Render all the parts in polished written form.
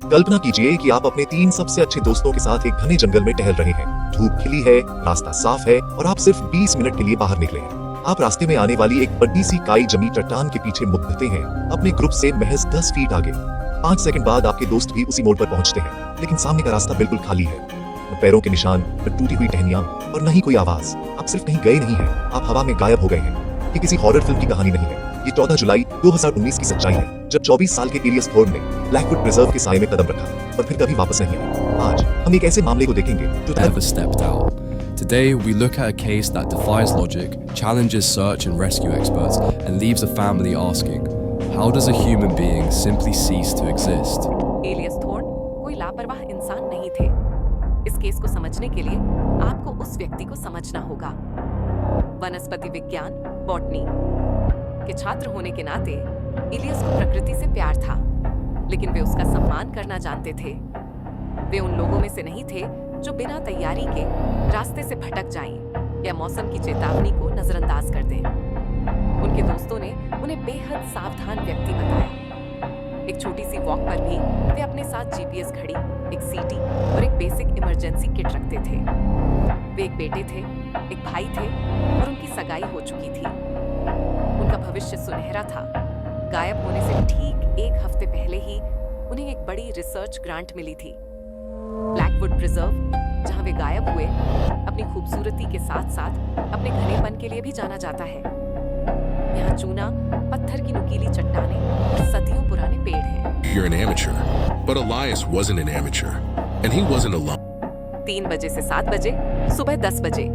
कल्पना कीजिए कि आप अपने 3 सबसे अच्छे दोस्तों के साथ एक घने जंगल में टहल रहे हैं। धूप खिली है, रास्ता साफ है और आप सिर्फ 20 मिनट के लिए बाहर निकले हैं। आप रास्ते में आने वाली एक बड़ी सी काई जमी चट्टान के पीछे मुड़ते हैं, अपने ग्रुप से महज 10 फीट आगे। 5 सेकंड बाद आपके दोस्त भी उसी मोड़ पर पहुंचते हैं, लेकिन सामने का रास्ता बिल्कुल खाली है। न पैरों के निशान, न टूटी हुई टहनियां और न ही कोई आवाज। आप सिर्फ कहीं गए नहीं हैं, आप हवा में गायब हो गए हैं। ये किसी हॉरर फिल्म की कहानी नहीं है। ये 14 जुलाई 2019 की सच्चाई है, जब 24 साल के एलियस थॉर्न ने ब्लैकवुड प्रिजर्व के साए में कदम रखा और फिर कभी वापस नहीं आया। आज हम एक ऐसे मामले को देखेंगे जो never stepped out. Today, we look at a case that defies logic, challenges search and rescue experts, and leaves a family asking, how does a human being simply cease to exist? Elias Thorne कोई लापरवाह इंसान नहीं थे। इस case को समझने के लिए आपको उस व्यक्ति को समझना होगा। वनस्पति विज्ञान, बॉटनी के छात्र होने के नाते एलियस को प्रकृति से प्यार था, लेकिन वे उसका सम्मान करना जानते थे। वे उन लोगों में से नहीं थे जो बिना तैयारी के रास्ते से भटक जाएं या मौसम की चेतावनी को नजरअंदाज कर दें। उनके दोस्तों ने उन्हें बेहद सावधान व्यक्ति बताया। एक छोटी सी वॉक पर भी वे अपने साथ जीपीएस घड़ी, एक सीटी और एक बेसिक इमरजेंसी किट रखते थे। वे एक बेटे थे, एक भाई थे और उनकी सगाई हो चुकी थी। उनका भविष्य सुनहरा था। गायब होने से ठीक 1 हफ्ते पहले ही उन्हें एक बड़ी रिसर्च ग्रांट मिली थी। ब्लैकवुड प्रिजर्व, जहां वे गायब हुए, अपनी खूबसूरती के साथ साथ अपने घनेपन के लिए भी जाना जाता है। यहाँ चूना, पत्थर की नुकीली चट्टानें और सदियों पुराने पेड़ हैं। You're an amateur, but Elias wasn't an amateur, and he wasn't alone. 3 बजे से 7 बजे, सुबह 10 बजे,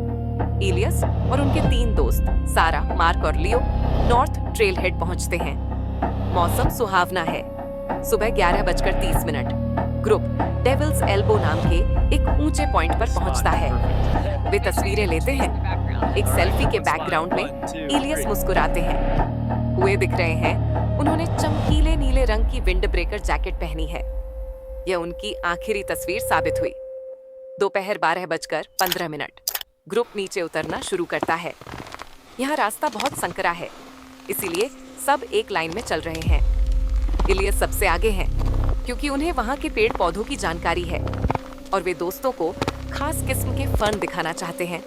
एलियस और उनके 3 दोस्त सारा, मार्क और लियो नॉर्थ ट्रेल हेड पहुंचते हैं। मौसम सुहावना है। सुबह 11:30। ग्रुप डेविल्स एल्बो नाम के एक ऊंचे पॉइंट पर पहुंचता है। वे तस्वीरें लेते हैं। एक सेल्फी के बैकग्राउंड में एलियस मुस्कुराते हैं। हुए दिख रहे हैं। उन्होंने चमकीले नीले रंग की विंड ब्रेकर जैकेट पहनी है। यह उनकी आखिरी तस्वीर साबित हुई। दोपहर 12:15। ग्रुप नीचे उतरना शुरू करता है। यहाँ रास्ता बहुत संकरा है, इसीलिए सब एक लाइन में चल रहे हैं। एलियस सबसे आगे हैं, क्योंकि उन्हें वहाँ के पेड़ पौधों की जानकारी है और वे दोस्तों को खास किस्म के फर्न दिखाना चाहते हैं।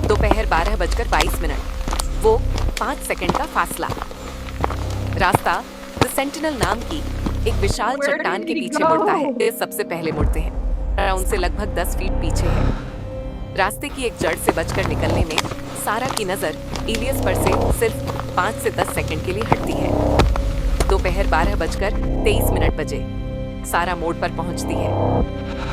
दोपहर 12:22। वो 5 सेकंड का फासला। रास्ता द सेंटिनल नाम की एक विशाल चट्टान के पीछे मुड़ता है। वे सबसे पहले मुड़ते हैं। उनसे लगभग 10 फीट पीछे है। रास्ते की एक जड़ से बचकर निकलने में सारा की नजर एलियस पर से सिर्फ 5 से 10 सेकंड के लिए हटती है। दोपहर 12:23 सारा मोड़ पर पहुंचती है।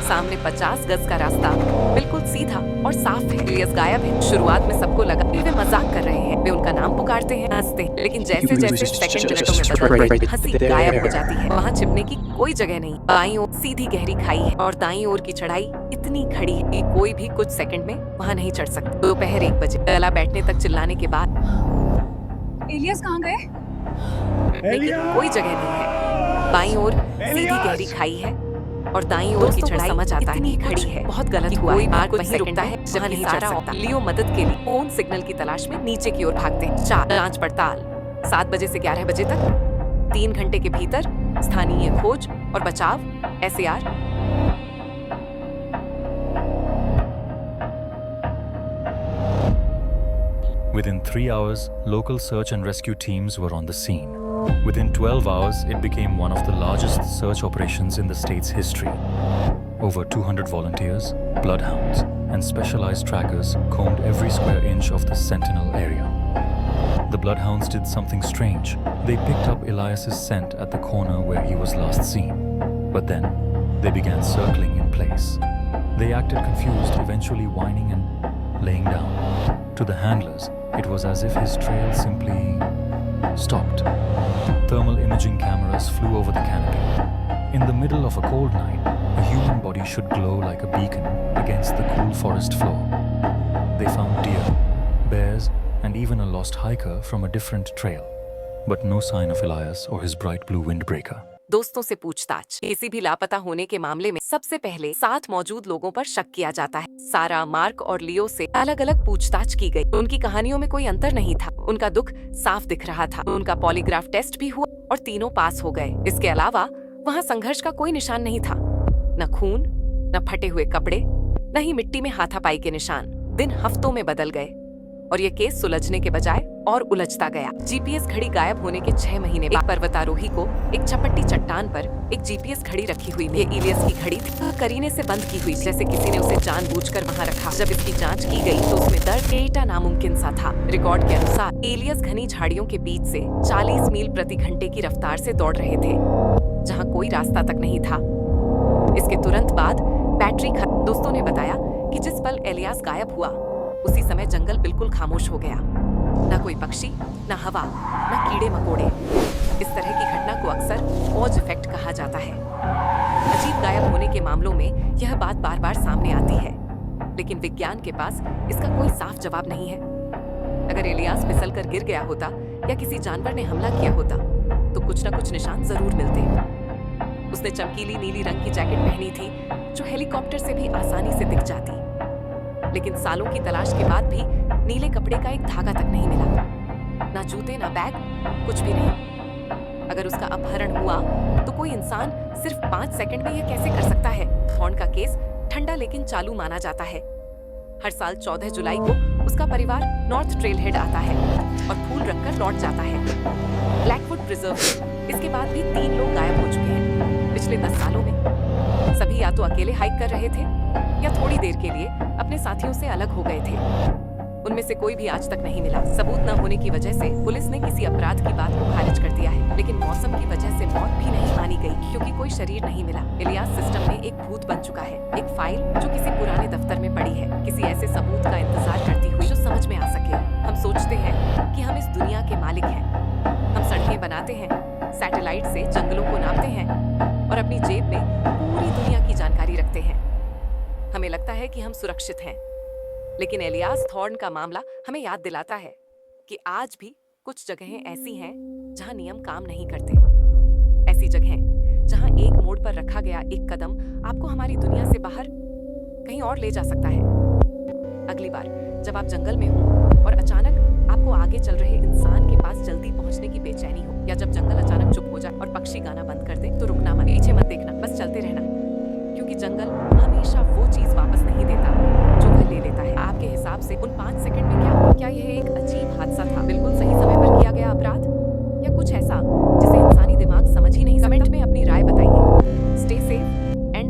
सामने 50 गज का रास्ता बिल्कुल सीधा और साफ है। एलियस गायब है। शुरुआत में सबको लगा कि वे मजाक कर रहे हैं। वे उनका नाम पुकारते हैं, हंसते हैं, लेकिन जैसे जैसे सेकंड मिनटों में बदलते हैं, हंसी गायब हो जाती है। वहाँ छिपने की कोई जगह नहीं। बाईं ओर सीधी गहरी खाई है और दाईं ओर की चढ़ाई इतनी खड़ी है कि कोई भी कुछ सेकंड में वहाँ नहीं चढ़ सकता। दोपहर 1 बजे गला बैठने तक चिल्लाने के बाद एलियस कहाँ गए? लेकिन कोई जगह नहीं है। बाईं ओर सीधी गहरी खाई है और दाईं ओर की चढ़ाई समझ आता है खड़ी है। बहुत गलत हुआ। कोई बार कुछ सेकंड है जहां नहीं चढ़ सकता। लियो मदद के लिए फोन सिग्नल की तलाश में नीचे की ओर भागते हैं। जांच पड़ताल 7 बजे से 11 बजे तक 3 घंटे के भीतर स्थानीय खोज और बचाव SAR। Within 3 hours, local search and rescue teams were on the scene. Within 12 hours, it became one of the largest search operations in the state's history. Over 200 volunteers, bloodhounds, and specialized trackers combed every square inch of the Sentinel area. The bloodhounds did something strange. They picked up Elias's scent at the corner where he was last seen. But then, they began circling in place. They acted confused, eventually whining and laying down. To the handlers, it was as if his trail simply stopped. Thermal imaging cameras flew over the canopy. In the middle of a cold night, a human body should glow like a beacon against the cool forest floor. They found deer, bears, and even a lost hiker from a different trail, but no sign of Elias or his bright blue windbreaker. दोस्तों से पूछताछ। किसी भी लापता होने के मामले में सबसे पहले साथ मौजूद लोगों पर शक किया जाता है। सारा, मार्क और लियो से अलग अलग पूछताछ की गई। उनकी कहानियों में कोई अंतर नहीं था। उनका दुख साफ दिख रहा था। उनका पॉलीग्राफ टेस्ट भी हुआ और तीनों पास हो गए। इसके अलावा वहां संघर्ष का कोई निशान नहीं था, न खून, न फटे हुए कपड़े, न ही मिट्टी में हाथापाई के निशान। दिन हफ्तों में बदल गए और ये केस सुलझने के बजाय और उलझता गया। जीपीएस घड़ी गायब होने के 6 महीने बाद पर्वतारोही को एक चपट्टी चट्टान पर एक जीपीएस घड़ी रखी हुई मिली। ये इलियस की घड़ी थी, करीने से बंद की हुई, जैसे किसी ने उसे जानबूझकर वहां रखा। जब इसकी जांच की गई तो उसमें दर्द डेटा नामुमकिन सा था। रिकॉर्ड के अनुसार इलियस घनी झाड़ियों के बीच से 40 मील प्रति घंटे की रफ्तार से दौड़ रहे थे, जहाँ कोई रास्ता तक नहीं था। इसके तुरंत बाद बैटरी खत्म। दोस्तों ने बताया कि जिस पल एलियास गायब हुआ उसी समय जंगल बिल्कुल खामोश हो गया। न कोई पक्षी, न हवा, न कीड़े मकोड़े। इस तरह की घटना को अक्सर ऑज इफेक्ट कहा जाता है। अजीब गायब होने के मामलों में यह बात बार बार सामने आती है, लेकिन विज्ञान के पास इसका कोई साफ जवाब नहीं है। अगर एलियास फिसल कर गिर गया होता या किसी जानवर ने हमला किया होता तो कुछ न कुछ निशान जरूर मिलते। उसने चमकीली नीली रंग की जैकेट पहनी थी जो हेलीकॉप्टर से भी आसानी से दिख जाती, लेकिन सालों की तलाश के बाद भी नीले कपड़े का एक धागा तक नहीं मिला। ना जूते, ना बैग, कुछ भी नहीं। अगर उसका अपहरण हुआ तो कोई इंसान सिर्फ 5 सेकंड में यह कैसे कर सकता है? थॉर्न का केस ठंडा लेकिन चालू माना जाता है। हर साल 14 जुलाई को उसका परिवार नॉर्थ ट्रेल हेड आता है और फूल रखकर लौट जाता है। ब्लैकवुड प्रिजर्व में इसके बाद भी 3 लोग गायब हो चुके हैं पिछले 10 सालों में। सभी या तो अकेले हाइक कर रहे थे या थोड़ी देर के लिए अपने साथियों से अलग हो गए थे। उनमें से कोई भी आज तक नहीं मिला। सबूत न होने की वजह से पुलिस ने किसी अपराध की बात को खारिज कर दिया है, लेकिन मौसम की वजह से मौत भी नहीं मानी गई क्योंकि कोई शरीर नहीं मिला। इलियास सिस्टम में एक भूत बन चुका है, एक फाइल जो किसी पुराने दफ्तर में पड़ी है, किसी ऐसे सबूत का इंतजार करती हुई जो समझ में आ सके। हम सोचते हैं कि हम इस दुनिया के मालिक हैं। हम सड़कें बनाते हैं, सैटेलाइट से जंगलों को नापते हैं और अपनी जेब में पूरी दुनिया की जानकारी रखते हैं। हमें लगता है कि हम सुरक्षित हैं, लेकिन एलियास थॉर्न का मामला हमें याद दिलाता है कि आज भी कुछ जगहें ऐसी हैं जहां नियम काम नहीं करते। ऐसी जगहें जहां एक मोड़ पर रखा गया एक कदम आपको हमारी दुनिया से बाहर कहीं और ले जा सकता है। अगली बार जब आप जंगल में हो और अचानक आपको आगे चल रहे इंसान के पास जल्दी पहुंचने की बेचैनी हो, या जब जंगल अचानक चुप हो जाए और पक्षी गाना बंद कर दे, तो रुकना मत, पीछे मत देखना, बस चलते रहना, क्योंकि जंगल हमेशा वो चीज वापस नहीं